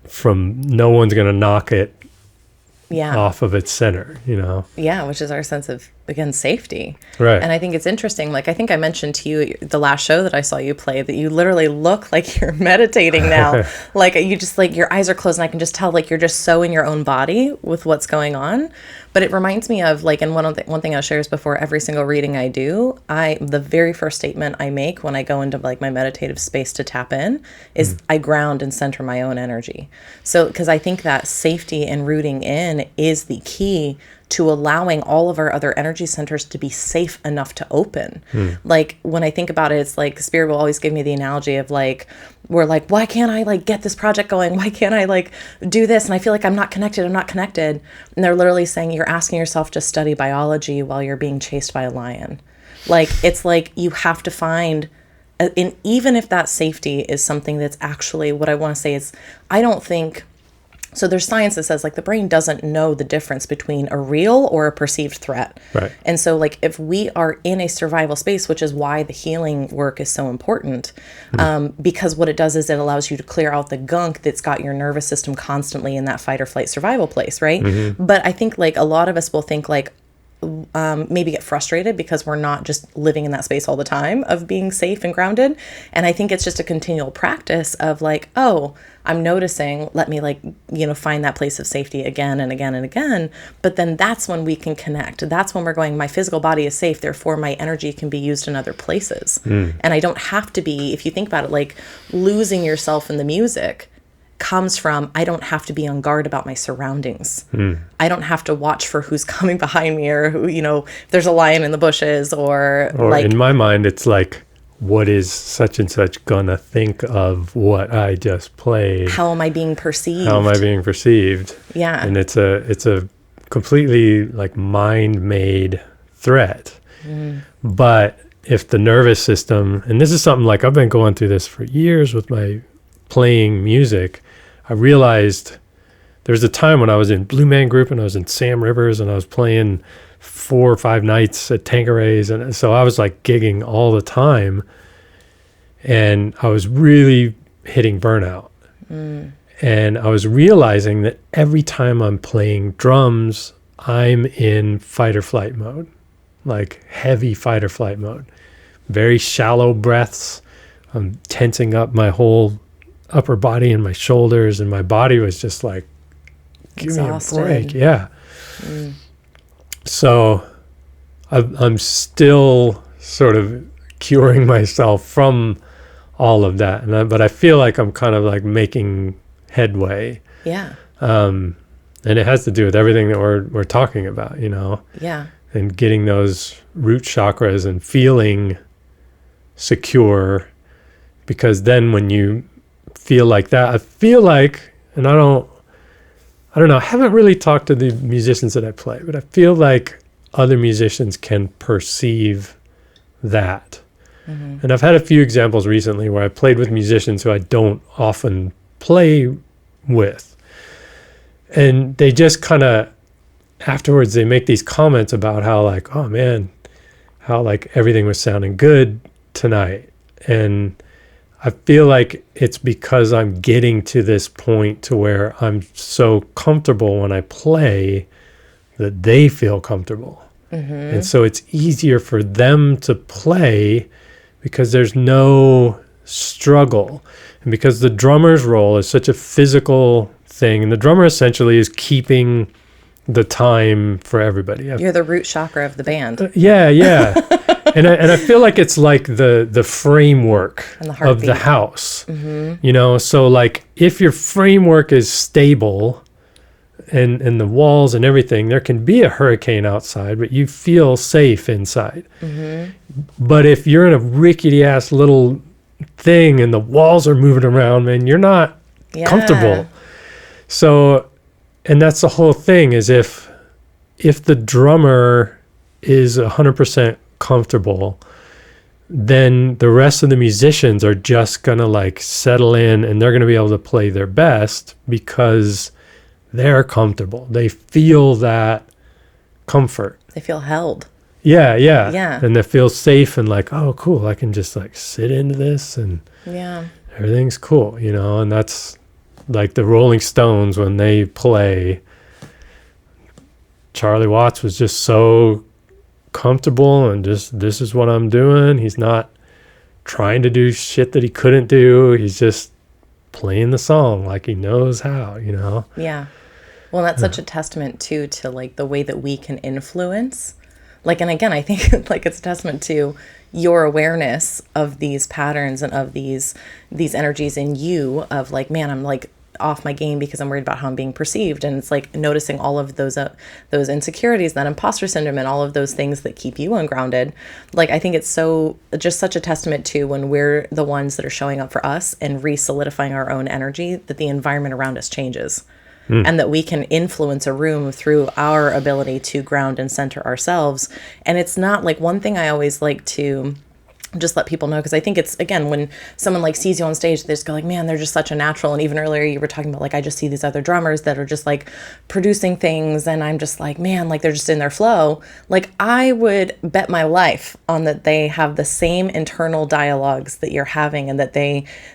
from, no one's going to knock it off of its center, you know? Yeah, which is our sense of, again, safety. Right. And I think it's interesting. Like, I think I mentioned to you the last show that I saw you play that you literally look like you're meditating now. Like, you just, like, your eyes are closed, and I can just tell, like, you're just so in your own body with what's going on. But it reminds me of, like, and one thing I'll share is before every single reading I do, the very first statement I make when I go into, like, my meditative space to tap in is I ground and center my own energy. So, because I think that safety and rooting in is the key to allowing all of our other energy centers to be safe enough to open. Like, when I think about it, it's like Spirit will always give me the analogy of, like, we're like, why can't I, like, get this project going? Why can't I, like, do this? And I feel like I'm not connected. And they're literally saying, you're asking yourself to study biology while you're being chased by a lion. Like, it's like you have to find, and even if that safety is something that's actually, what I want to say is, I don't think, so there's science that says, like, the brain doesn't know the difference between a real or a perceived threat. Right. And so, like, if we are in a survival space, which is why the healing work is so important, because what it does is it allows you to clear out the gunk that's got your nervous system constantly in that fight or flight survival place, right? But I think, like, a lot of us will think, like, maybe get frustrated because we're not just living in that space all the time of being safe and grounded. And I think it's just a continual practice of like, oh, I'm noticing, let me like, find that place of safety again and again and again. But then that's when we can connect. That's when we're going, my physical body is safe, therefore my energy can be used in other places. And I don't have to be, if you think about it, like losing yourself in the music comes from, I don't have to be on guard about my surroundings. I don't have to watch for who's coming behind me or who, if there's a lion in the bushes or like, in my mind, it's like, what is such and such gonna think of what I just played? How am I being perceived? How am I being perceived? Yeah. And it's a completely like mind-made threat. But if the nervous system, and this is something like I've been going through this for years with my playing music, I realized there was a time when I was in Blue Man Group and I was in Sam Rivers and I was playing 4 or 5 nights at Tanqueray's, and so I was like gigging all the time, and I was really hitting burnout. And I was realizing that every time I'm playing drums, I'm in fight or flight mode, like heavy fight or flight mode, very shallow breaths. I'm tensing up my whole upper body and my shoulders, and my body was just like, give exhausted. me a break. Yeah. So I'm still sort of curing myself from all of that. But I feel like I'm kind of like making headway. Yeah. And it has to do with everything that we're talking about, Yeah. and getting those root chakras and feeling secure, because then when you feel like that, I feel like, and I don't know, I haven't really talked to the musicians that I play, but I feel like other musicians can perceive that. And I've had a few examples recently where I played with musicians who I don't often play with. And they just kind of, afterwards, they make these comments about how like, oh man, how like everything was sounding good tonight. And I feel like it's because I'm getting to this point to where I'm so comfortable when I play that they feel comfortable. And so it's easier for them to play because there's no struggle. And because the drummer's role is such a physical thing, and the drummer essentially is keeping the time for everybody. You're the root chakra of the band. Yeah. And I feel like it's like the framework of the house, so like if your framework is stable and the walls and everything, there can be a hurricane outside, but you feel safe inside. But if you're in a rickety ass little thing and the walls are moving around, man, you're not comfortable. So, and that's the whole thing, is if the drummer is 100% comfortable, then the rest of the musicians are just gonna like settle in, and they're gonna be able to play their best because they're comfortable. They feel that comfort. They feel held. Yeah. Yeah. And they feel safe and like, oh, cool, I can just like sit into this and everything's cool, and that's like the Rolling Stones when they play. Charlie Watts was just so comfortable and just, this is what I'm doing. He's not trying to do shit that he couldn't do. He's just playing the song like he knows how, Yeah. Well, that's such a testament too to like the way that we can influence. Like, and again, I think like it's a testament to your awareness of these patterns and of these energies in you of like, man, I'm like off my game because I'm worried about how I'm being perceived. And it's like noticing all of those insecurities, that imposter syndrome, and all of those things that keep you ungrounded. Like, I think it's just such a testament to when we're the ones that are showing up for us and re-solidifying our own energy, that the environment around us changes. And that we can influence a room through our ability to ground and center ourselves. And it's not like, one thing I always like to just let people know, because I think it's, again, when someone like sees you on stage, they just go like, man, they're just such a natural. And even earlier you were talking about like, I just see these other drummers that are just like producing things, and I'm just like, man, like they're just in their flow. Like, I would bet my life on that they have the same internal dialogues that you're having, and that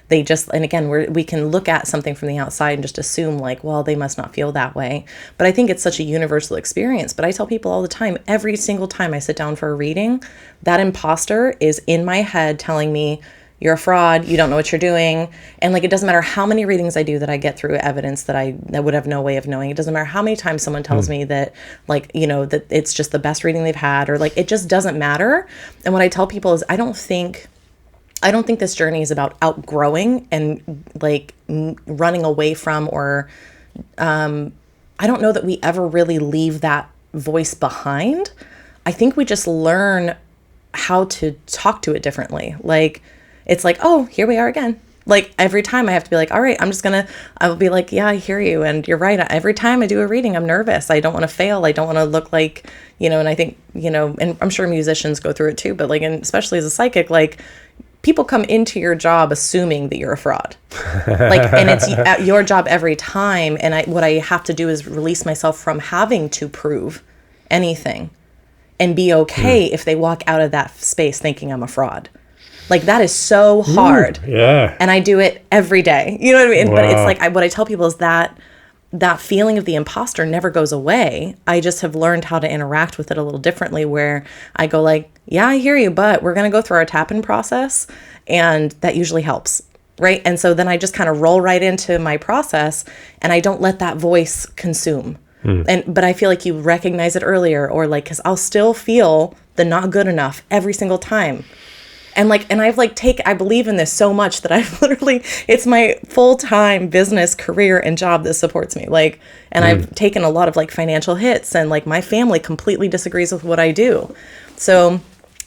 they just, and again, we can look at something from the outside and just assume like, well, they must not feel that way. But I think it's such a universal experience. But I tell people all the time, every single time I sit down for a reading, that imposter is in my head telling me, you're a fraud, you don't know what you're doing. And like, it doesn't matter how many readings I do that I get through evidence that I would have no way of knowing. It doesn't matter how many times someone tells me that, like, you know, that it's just the best reading they've had, or like, it just doesn't matter. And what I tell people is I don't think this journey is about outgrowing and like running away from, or I don't know that we ever really leave that voice behind. I think we just learn how to talk to it differently. Like, it's like, oh, here we are again. Like every time I have to be like, all right, I will be like, yeah, I hear you. And you're right. Every time I do a reading, I'm nervous. I don't want to fail. I don't want to look like, you know, and I think, you know, and I'm sure musicians go through it too, but like, and especially as a psychic, like people come into your job assuming that you're a fraud. Like, and it's your job every time. And what I have to do is release myself from having to prove anything and be okay if they walk out of that space thinking I'm a fraud. Like that is so hard. Ooh, yeah. And I do it every day. You know what I mean? Wow. But it's like, what I tell people is that feeling of the imposter never goes away. I just have learned how to interact with it a little differently, where I go like, yeah, I hear you, but we're going to go through our tap-in process. And that usually helps. Right. And so then I just kind of roll right into my process, and I don't let that voice consume. But I feel like you recognize it earlier, or like, cause I'll still feel the not good enough every single time. And like, and I've like I believe in this so much that I've literally, it's my full-time business, career, and job that supports me. Like, and I've taken a lot of like financial hits, and like my family completely disagrees with what I do. So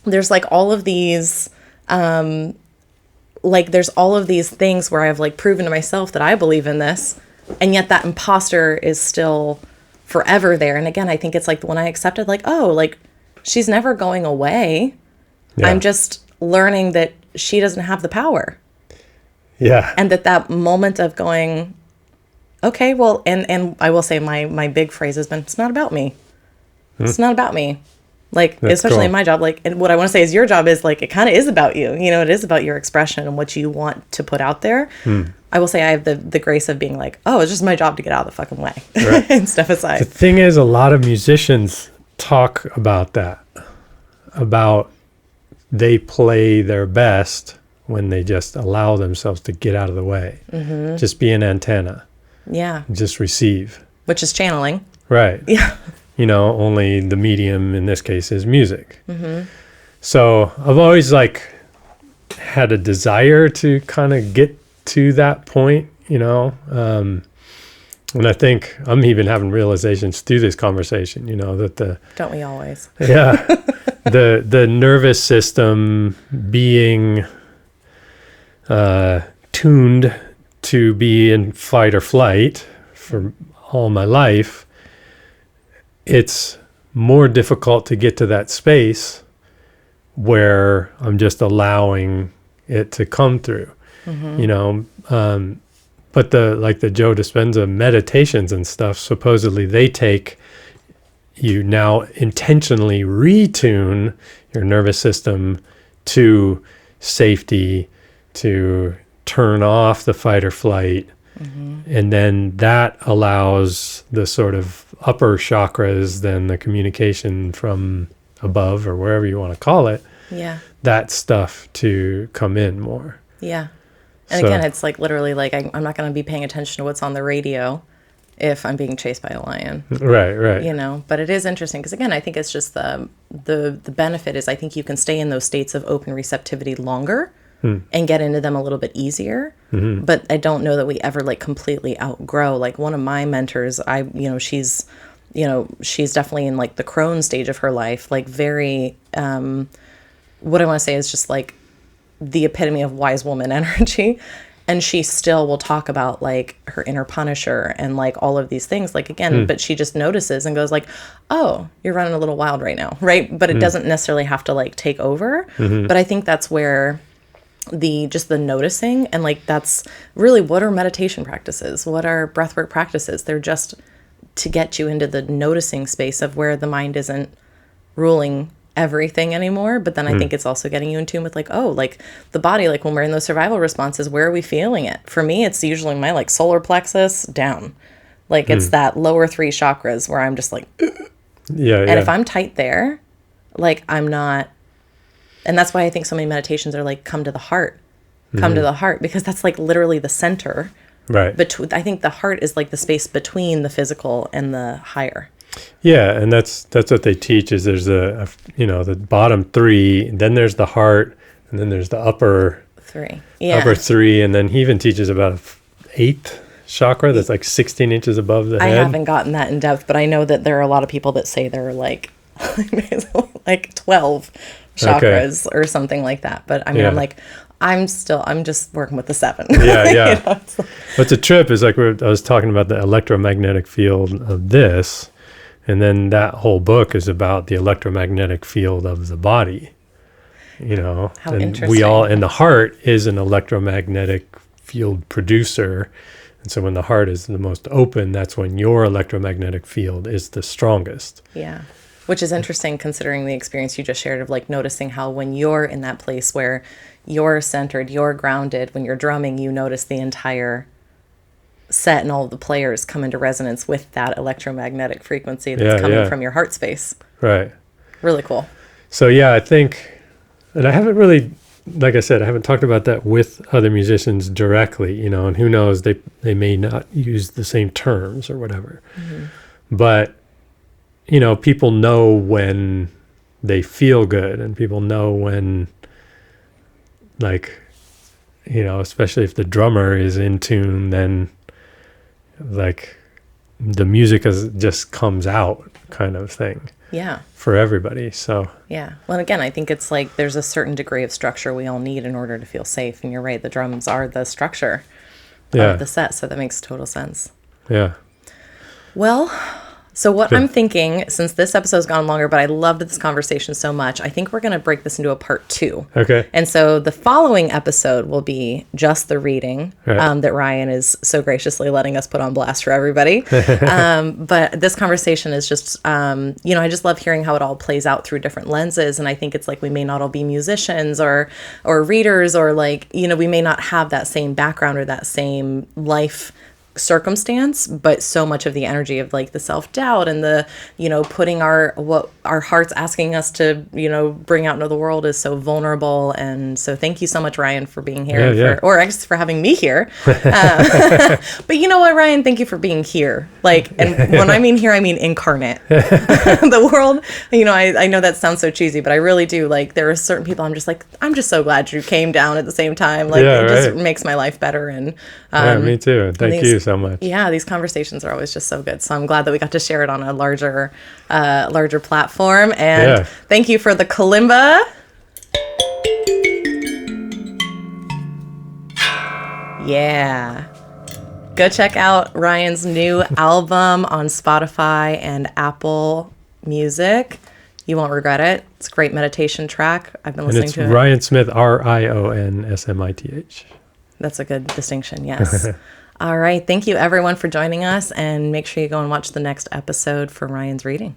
there's like all of these, there's all of these things where I've like proven to myself that I believe in this, and yet that imposter is still forever there. And again, I think it's like when I accepted, like, oh, like she's never going away. Yeah. I'm just learning that she doesn't have the power. Yeah. And that moment of going, okay, well, and I will say my big phrase has been, it's not about me. It's not about me. Like, that's especially cool. In my job, like, and what I want to say is your job is like, it kind of is about you. You know, it is about your expression and what you want to put out there. I will say I have the grace of being like, oh, it's just my job to get out of the fucking way. Right. And stuff aside. The thing is, a lot of musicians talk about that, about they play their best when they just allow themselves to get out of the way. Just be an antenna. Yeah. Just receive. Which is channeling. Right. Yeah. You know, only the medium in this case is music. So I've always like had a desire to kind of get to that point, you know. And I think I'm even having realizations through this conversation, you know, that don't we always? Yeah. the nervous system being tuned to be in fight or flight for all my life, it's more difficult to get to that space where I'm just allowing it to come through, you know. But the Joe Dispenza meditations and stuff, supposedly they take you now intentionally retune your nervous system to safety, to turn off the fight or flight. And then that allows the sort of upper chakras, then the communication from above or wherever you want to call it, that stuff to come in more. Yeah. And again, it's like literally like I'm not going to be paying attention to what's on the radio if I'm being chased by a lion. Right. You know, but it is interesting because again, I think it's just the benefit is I think you can stay in those states of open receptivity longer and get into them a little bit easier. But I don't know that we ever like completely outgrow. Like one of my mentors, she's definitely in like the crone stage of her life, like very, what I want to say is just like the epitome of wise woman energy. And she still will talk about like her inner punisher and like all of these things, like again, but she just notices and goes like, oh, you're running a little wild right now. Right. But it doesn't necessarily have to like take over. But I think that's where the noticing and like, that's really what are meditation practices? What are breathwork practices? They're just to get you into the noticing space of where the mind isn't ruling everything anymore. But then I think it's also getting you in tune with like, oh, like the body, like when we're in those survival responses, where are we feeling it? For me, it's usually my like solar plexus down. Like it's that lower 3 chakras where I'm just like, Yeah. and if I'm tight there, like I'm not, and that's why I think so many meditations are like, come to the heart, come to the heart, because that's like literally the center. Right. I think the heart is like the space between the physical and the higher. Yeah, and that's what they teach is there's the bottom 3, then there's the heart, and then there's the upper 3. Yeah. upper 3, and then he even teaches about an 8th chakra that's like 16 inches above the I head. haven't gotten that in depth, but I know that there are a lot of people that say they're like like 12 chakras or something like that. But I mean, Yeah. I'm like, I'm just working with the 7. Yeah, yeah. You know, it's like- But the trip is like I was talking about the electromagnetic field of this, and then that whole book is about the electromagnetic field of the body. You know, How and interesting. and the heart is an electromagnetic field producer. And so when the heart is the most open, that's when your electromagnetic field is the strongest. Yeah. Which is interesting considering the experience you just shared of like noticing how when you're in that place where you're centered, you're grounded, when you're drumming, you notice the entire set and all of the players come into resonance with that electromagnetic frequency that's coming from your heart space. Right. Really cool. So yeah, I think, and I haven't really, like I said, I haven't talked about that with other musicians directly, you know, and who knows, they may not use the same terms or whatever. But, you know, people know when they feel good, and people know when, like, you know, especially if the drummer is in tune, then like the music just comes out kind of thing. Yeah. For everybody. So Yeah. Well, and again, I think it's like there's a certain degree of structure we all need in order to feel safe. And you're right, the drums are the structure of the set. So that makes total sense. Yeah. Well, so what I'm thinking, since this episode's gone longer, but I loved this conversation so much, I think we're going to break this into a part 2. Okay. And so the following episode will be just the reading Right. that Rion is so graciously letting us put on blast for everybody. But this conversation is just, you know, I just love hearing how it all plays out through different lenses. And I think it's like we may not all be musicians or readers, or like, you know, we may not have that same background or that same life circumstance, but so much of the energy of like the self-doubt and the, you know, putting what our heart's asking us to, you know, bring out into the world is so vulnerable. And so thank you so much, Rion, for being here, or I guess for having me here. But you know what, Rion, thank you for being here. Like, and when I mean here, I mean incarnate. The world, you know, I know that sounds so cheesy, but I really do. Like, there are certain people I'm just like, I'm just so glad you came down at the same time. Like, it just makes my life better. And me too. Thank you so much. Yeah, these conversations are always just so good. So I'm glad that we got to share it on a larger platform. And thank you for the kalimba. Yeah. Go check out Rion's new album on Spotify and Apple Music. You won't regret it. It's a great meditation track. I've been listening to it. Rion Smith, RionSmith. That's a good distinction, yes. All right. Thank you, everyone, for joining us. And make sure you go and watch the next episode for Rion's reading.